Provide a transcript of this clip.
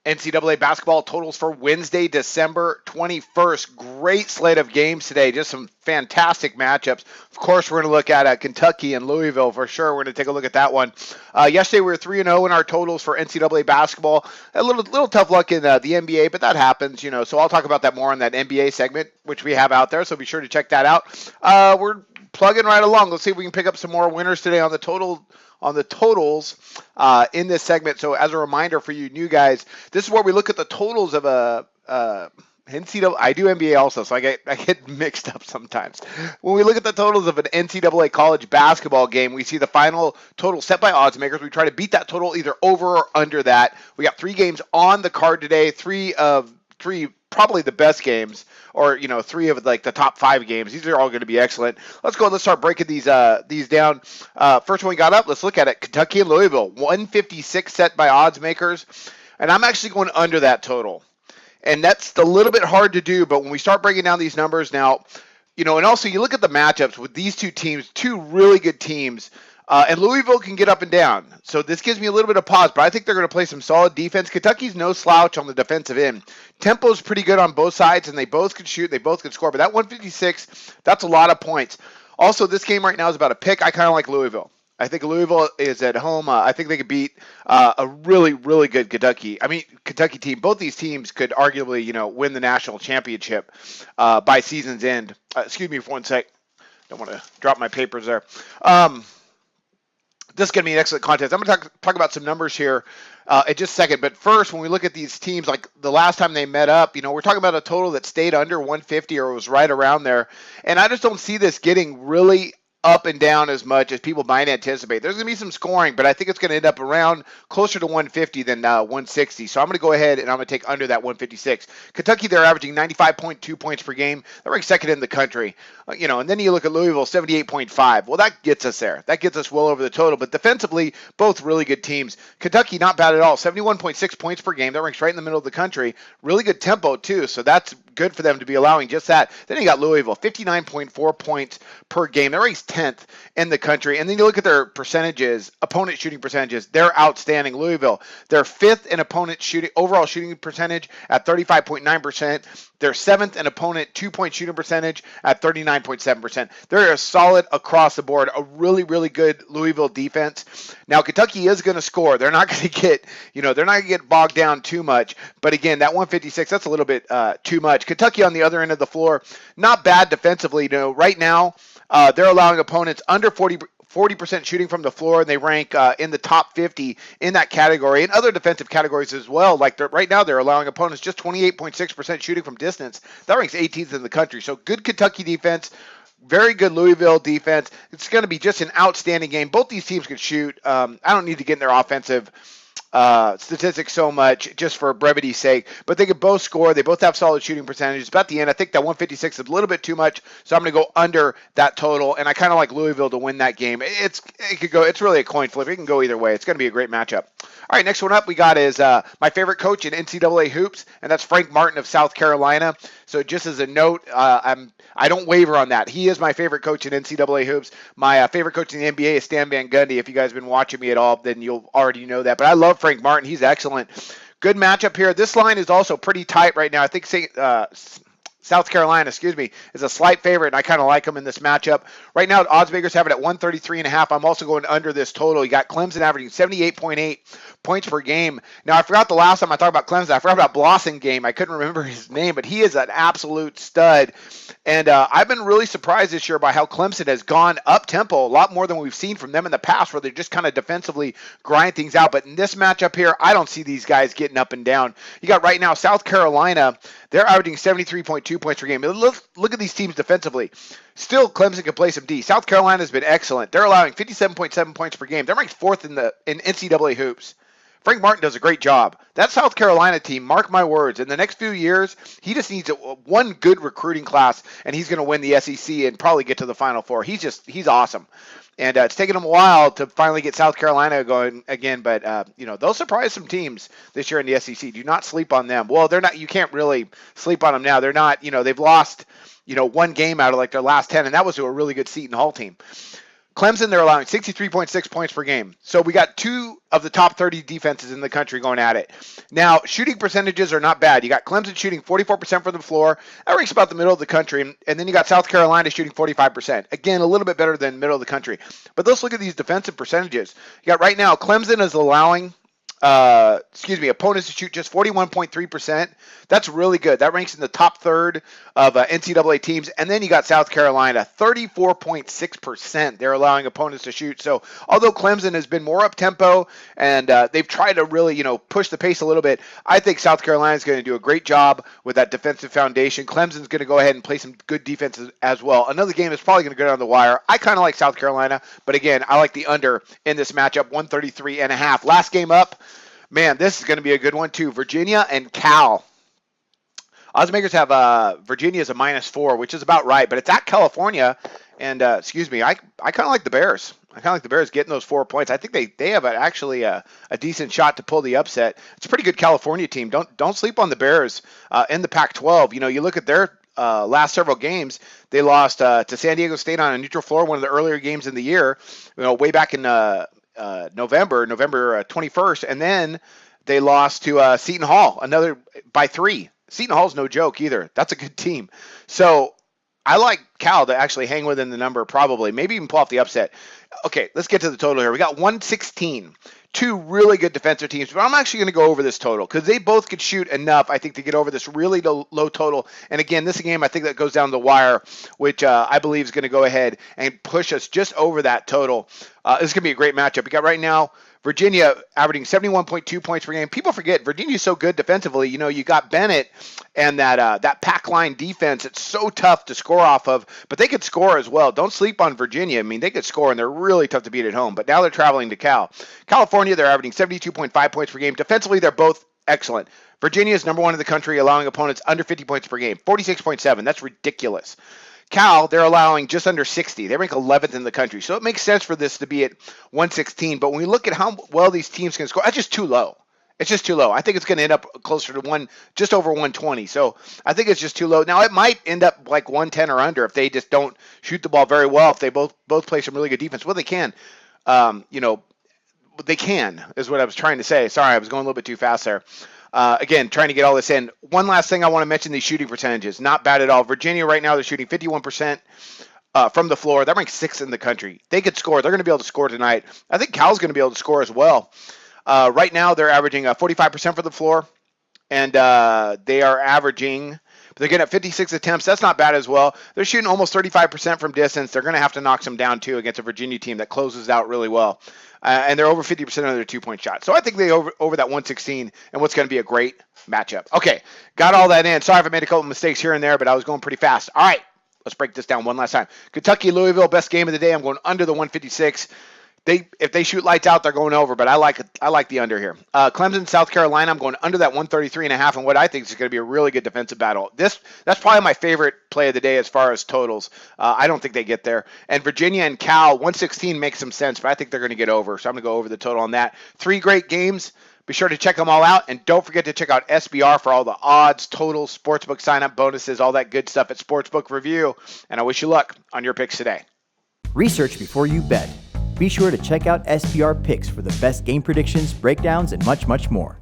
NCAA basketball totals for Wednesday, December 21st. Great slate of games today. Just some fantastic matchups. Of course, we're going to look at Kentucky and Louisville for sure. We're going to take a look at that one. Yesterday, we were 3-0 in our totals for NCAA basketball. A little tough luck in the NBA, but that happens, So I'll talk about that more in that NBA segment, which we have out there. So be sure to check that out. We're plugging right along. Let's see if we can pick up some more winners today on the totals in this segment. So as a reminder for you new guys, this is where we look at the totals of a NCAA. I do NBA also, so I get mixed up sometimes. When we look at the totals of an NCAA college basketball game, we see the final total set by odds makers. We try to beat that total either over or under that. We got 3 games on the card today, three probably the best games, or 3 of like the top 5 games. These are all going to be excellent. Let's start breaking these down. First one we got up, let's look at it. Kentucky and Louisville, 156 set by odds makers, and I'm actually going under that total. And that's a little bit hard to do, but when we start breaking down these numbers now, and also you look at the matchups with these two teams, 2 really good teams. And Louisville can get up and down. So this gives me a little bit of pause, but I think they're going to play some solid defense. Kentucky's no slouch on the defensive end. Tempo's pretty good on both sides, and they both can shoot, they both can score. But that 156, that's a lot of points. Also, this game right now is about a pick. I kind of like Louisville. I think Louisville is at home. I think they could beat a really, really good Kentucky team. Both these teams could arguably, win the national championship by season's end. Excuse me for one sec. Don't want to drop my papers there. This is going to be an excellent contest. I'm going to talk about some numbers here in just a second. But first, when we look at these teams, like the last time they met up, we're talking about a total that stayed under 150 or was right around there. And I just don't see this getting really up and down as much as people might anticipate. There's going to be some scoring, but I think it's going to end up around closer to 150 than 160. So I'm going to go ahead and I'm going to take under that 156. Kentucky, they're averaging 95.2 points per game. They're ranked second in the country. And then you look at Louisville, 78.5. Well, that gets us there. That gets us well over the total. But defensively, both really good teams. Kentucky, not bad at all. 71.6 points per game. That ranks right in the middle of the country. Really good tempo, too. So that's good for them to be allowing just that. Then you got Louisville, 59.4 points per game. They're ranked 10th in the country. And then you look at their percentages, opponent shooting percentages. They're outstanding. Louisville, they're 5th in opponent shooting, overall shooting percentage at 35.9%. They're 7th in opponent 2-point shooting percentage at 39.7%. They're solid across the board. A really, really good Louisville defense. Now, Kentucky is going to score. They're not going to get, they're not going to get bogged down too much. But again, that 156, that's a little bit too much. Kentucky on the other end of the floor, not bad defensively. Right now, they're allowing opponents under 40% shooting from the floor, and they rank in the top 50 in that category, and other defensive categories as well. Like right now, they're allowing opponents just 28.6% shooting from distance. That ranks 18th in the country. So good Kentucky defense, very good Louisville defense. It's going to be just an outstanding game. Both these teams can shoot. I don't need to get in their offensive statistics so much just for brevity's sake, but they could both score. They both have solid shooting percentages. But at the end, I think that 156 is a little bit too much, so I'm going to go under that total. And I kind of like Louisville to win that game. It's really a coin flip. It can go either way. It's going to be a great matchup. All right, next one up we got is my favorite coach in NCAA hoops, and that's Frank Martin of South Carolina. So just as a note, I don't waver on that. He is my favorite coach in NCAA hoops. My favorite coach in the NBA is Stan Van Gundy. If you guys have been watching me at all, then you'll already know that. But I love Frank Martin. He's excellent. Good matchup here. This line is also pretty tight right now. I think South Carolina, is a slight favorite, and I kind of like them in this matchup. Right now, odds makers have it at 133.5. I'm also going under this total. You got Clemson averaging 78.8 points per game. Now, I forgot the last time I talked about Clemson. I forgot about Blossingame. I couldn't remember his name, but he is an absolute stud. And I've been really surprised this year by how Clemson has gone up-tempo, a lot more than we've seen from them in the past, where they're just kind of defensively grind things out. But in this matchup here, I don't see these guys getting up and down. You got right now South Carolina. They're averaging 73.2 points per game. Look at these teams defensively. Still, Clemson can play some D. South Carolina's been excellent. They're allowing 57.7 points per game. They're ranked 4th in NCAA hoops. Frank Martin does a great job. That South Carolina team, mark my words, in the next few years, he just needs one good recruiting class, and he's going to win the SEC and probably get to the Final Four. He's awesome. And it's taken them a while to finally get South Carolina going again, but they'll surprise some teams this year in the SEC. Do not sleep on them. Well, they're not. You can't really sleep on them now. They're not. They've lost one game out of like their last 10, and that was to a really good Seton Hall team. Clemson, they're allowing 63.6 points per game. So we got two of the top 30 defenses in the country going at it. Now, shooting percentages are not bad. You got Clemson shooting 44% from the floor. That ranks about the middle of the country. And then you got South Carolina shooting 45%. Again, a little bit better than middle of the country. But let's look at these defensive percentages. You got right now, Clemson is allowing opponents to shoot just 41.3%. That's really good. That ranks in the top third of NCAA teams. And then you got South Carolina, 34.6%. They're allowing opponents to shoot. So although Clemson has been more up tempo and they've tried to really, push the pace a little bit, I think South Carolina is going to do a great job with that defensive foundation. Clemson's going to go ahead and play some good defense as well. Another game is probably going to go down the wire. I kind of like South Carolina, but again, I like the under in this matchup, 133.5. Last game up. Man, this is going to be a good one, too. Virginia and Cal. Oddsmakers have Virginia as a -4, which is about right, but it's at California. And, I kind of like the Bears. I kind of like the Bears getting those 4 points. I think they have actually a decent shot to pull the upset. It's a pretty good California team. Don't sleep on the Bears in the Pac-12. You look at their last several games. They lost to San Diego State on a neutral floor, one of the earlier games in the year, way back in November 21st, and then they lost to Seton Hall, another by 3. Seton Hall's no joke either. That's a good team. So I like Cal to actually hang within the number, probably, maybe even pull off the upset. Okay, let's get to the total here. We got 116. Two really good defensive teams, but I'm actually going to go over this total because they both could shoot enough, I think, to get over this really low total. And again, this game, I think that goes down the wire, which I believe is going to go ahead and push us just over that total. This is going to be a great matchup. We got right now Virginia averaging 71.2 points per game. People forget Virginia's so good defensively. You got Bennett and that pack line defense. It's so tough to score off of, but they could score as well. Don't sleep on Virginia. I mean, they could score, and they're really tough to beat at home. But now they're traveling to California, they're averaging 72.5 points per game. Defensively, they're both excellent. Virginia is number 1 in the country, allowing opponents under 50 points per game, 46.7. That's ridiculous. Cal, they're allowing just under 60. They rank 11th in the country. So it makes sense for this to be at 116. But when we look at how well these teams can score, that's just too low. It's just too low. I think it's going to end up closer to just over 120. So I think it's just too low. Now, it might end up like 110 or under if they just don't shoot the ball very well, if they both play some really good defense. Well, they can. They can, is what I was trying to say. Sorry, I was going a little bit too fast there. Again, trying to get all this in. One last thing I want to mention, these shooting percentages. Not bad at all. Virginia right now, they're shooting 51% from the floor. That ranks 6th in the country. They could score. They're going to be able to score tonight. I think Cal's going to be able to score as well. Right now, they're averaging 45% from the floor, and they are averaging – they're getting at 56 attempts. That's not bad as well. They're shooting almost 35% from distance. They're going to have to knock some down, too, against a Virginia team that closes out really well. And they're over 50% of their two-point shots. So I think they over that 116 and what's going to be a great matchup. Okay, got all that in. Sorry if I made a couple mistakes here and there, but I was going pretty fast. All right, let's break this down one last time. Kentucky, Louisville, best game of the day. I'm going under the 156. If they shoot lights out, they're going over, but I like the under here. Clemson, South Carolina, I'm going under that 133.5, and what I think is going to be a really good defensive battle. That's probably my favorite play of the day as far as totals. I don't think they get there. And Virginia and Cal, 116 makes some sense, but I think they're going to get over, so I'm going to go over the total on that. 3 great games. Be sure to check them all out, and don't forget to check out SBR for all the odds, totals, sportsbook sign-up bonuses, all that good stuff at Sportsbook Review, and I wish you luck on your picks today. Research before you bet. Be sure to check out SBR Picks for the best game predictions, breakdowns, and much, much more.